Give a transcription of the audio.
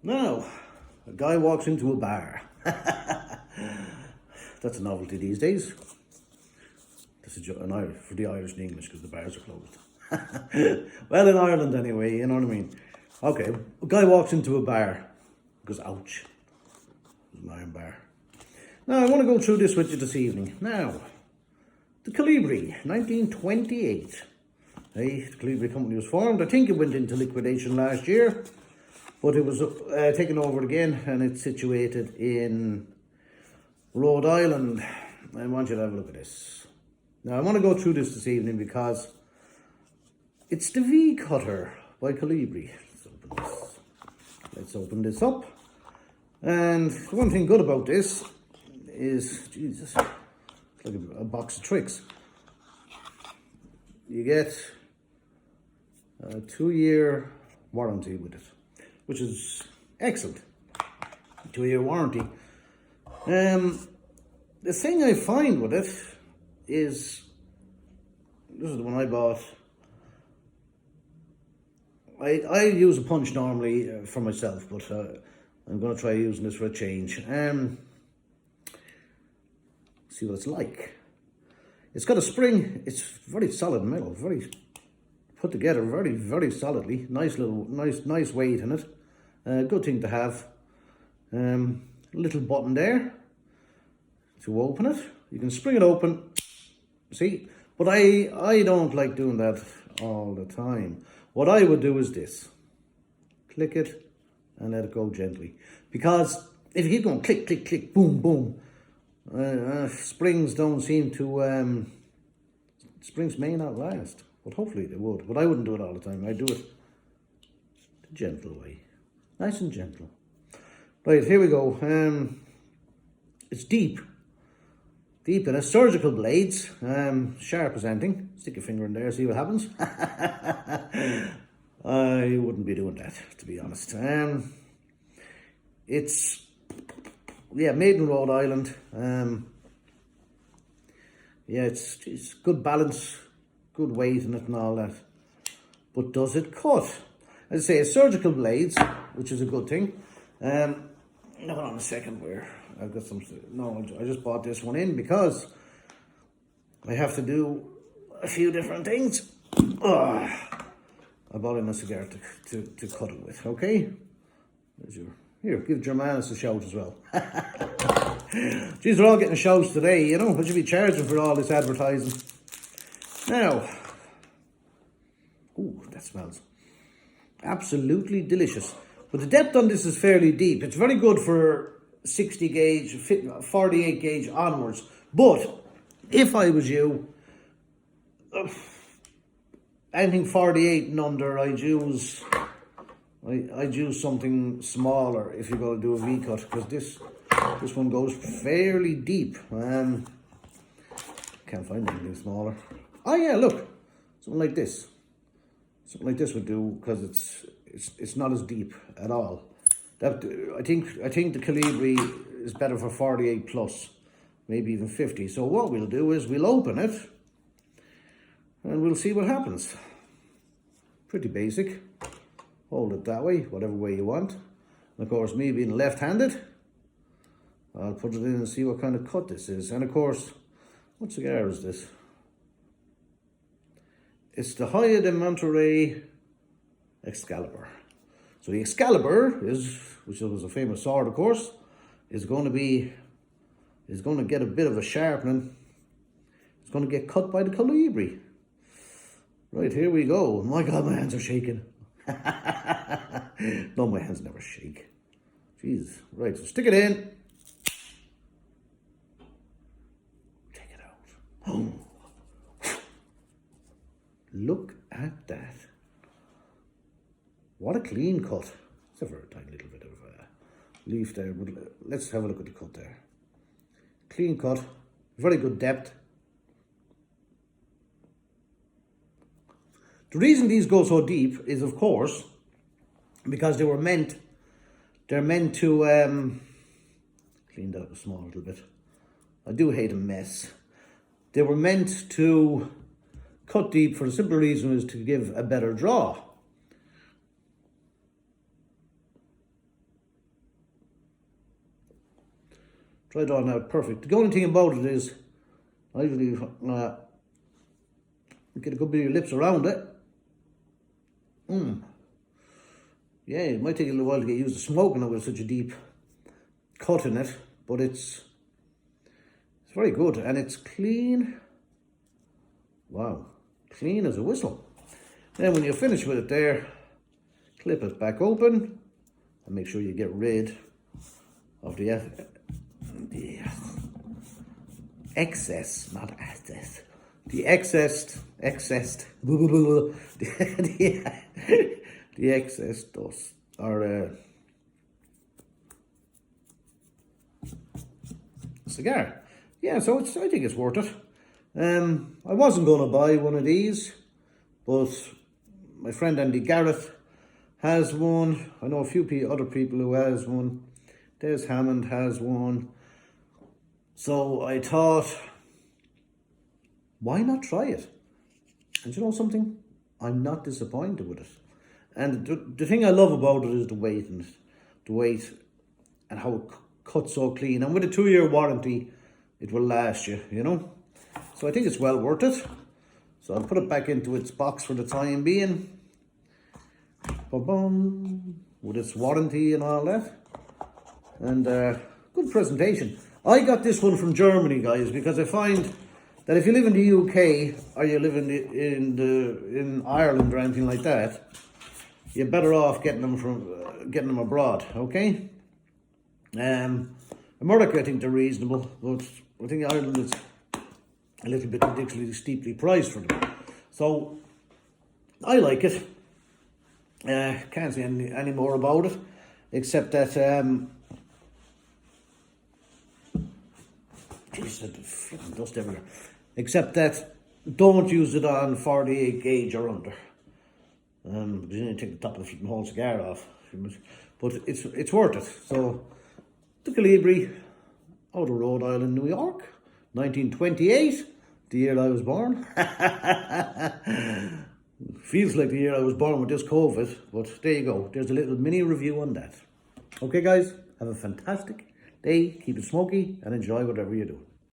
Now, a guy walks into a bar. That's a novelty these days. This is an Irish, for the Irish and English, because the bars are closed. Well, in Ireland anyway, you know what I mean. Okay, a guy walks into a bar. Goes, ouch. It's an iron bar. Now, I want to go through this with you this evening. Now, the COLIBRI, 1928. Hey, the COLIBRI company was formed. I think it went into liquidation last year, but it was taken over again, and it's situated in Rhode Island. I want you to have a look at this. Now, I want to go through this evening because it's the V Cutter by COLIBRI. Let's open this up. And the one thing good about this is, Jesus, it's like a box of tricks. You get a 2-year warranty with it, which is excellent. 2-year warranty. The thing I find with it is, this is the one I bought. I use a punch normally for myself, but I'm going to try using this for a change. See what it's like. It's got a spring. It's very solid metal, very put together, very, very solidly. Nice weight in it. Good thing to have. Little button there to open it. You can spring it open. See, but I don't like doing that all the time. What I would do is this. Click it and let it go gently. Because if you keep going click, click, click, boom, boom, springs don't seem to, springs may not last. But hopefully they would. But I wouldn't do it all the time. I do it the gentle way. Nice and gentle. Right, here we go. It's deep. Deep in it. Surgical blades. Sharp as anything. Stick your finger in there, see what happens. I wouldn't be doing that, to be honest. It's, yeah, made in Rhode Island. Yeah, it's good balance, good weight in it and all that. But does it cut? As I say, it's surgical blades, which is a good thing. Hold on a second, where I've got some. No, I just bought this one in because I have to do a few different things. I bought in a cigar to cut it with. Okay, here. Give Germanus a shout as well. Geez, they're all getting shouts today. You know, I should be charging for all this advertising. Now, ooh, that smells absolutely delicious. But the depth on this is fairly deep. It's very good for 60 gauge, 48 gauge onwards. But if I was you, anything 48 and under, I'd use something smaller if you're going to do a V cut, because this one goes fairly deep. Can't find anything smaller. Oh yeah, look, something like this. Something like this would do, because it's not as deep at all. That I think the COLIBRI is better for 48 plus, maybe even 50. So what we'll do is we'll open it and we'll see what happens. Pretty basic. Hold it that way, whatever way you want. And of course, me being left-handed, I'll put it in and see what kind of cut this is. And of course, what cigar is this? It's the Haya de Monterey Excalibur. So the Excalibur which was a famous sword, of course, is going to get a bit of a sharpening. It's going to get cut by the COLIBRI. Right, here we go. My God, my hands are shaking. No, my hands never shake. Jeez. Right, so stick it in. Take it out. Oh. Look at that. What a clean cut. It's a very tiny little bit of leaf there, but let's have a look at the cut there. Clean cut, very good depth. The reason these go so deep is, of course, because they're meant to clean that up a small little bit. I do hate a mess. They were meant to cut deep for the simple reason is to give a better draw. Try it on out, perfect. The only thing about it is, I believe, get a good bit of your lips around it. Yeah, it might take a little while to get used to smoking it with such a deep cut in it, but it's very good and it's clean. Wow, clean as a whistle. Then when you finish with it there, clip it back open and make sure you get rid of the excess, not excess. The excess dust or cigar. Yeah, so I think it's worth it. I wasn't going to buy one of these, but my friend Andy Garrett has one. I know a few other people who has one. Des Hammond has one. So I thought, why not try it? And you know something? I'm not disappointed with it. And the thing I love about it is the weight and how it cuts so clean. And with a 2-year warranty, it will last you, you know. So I think it's well worth it. So I'll put it back into its box for the time being. Ba-bum, with its warranty and all that. And good presentation. I got this one from Germany, guys, because I find that if you live in the UK or you live in Ireland or anything like that, you're better off getting them abroad. Okay. America, I think they're reasonable, but I think Ireland is a little bit ridiculously steeply priced for them. So I like it. Can't say any more about it, except that geez, the flipping dust everywhere. Except that don't use it on 48 gauge or under. You need to take the top of the flipping whole cigar off. But it's worth it. So the COLIBRI out of Rhode Island, New York, 1928, the year I was born. Feels like the year I was born with this COVID, but there you go. There's a little mini review on that. Okay, guys, have a fantastic day. Keep it smoky and enjoy whatever you do.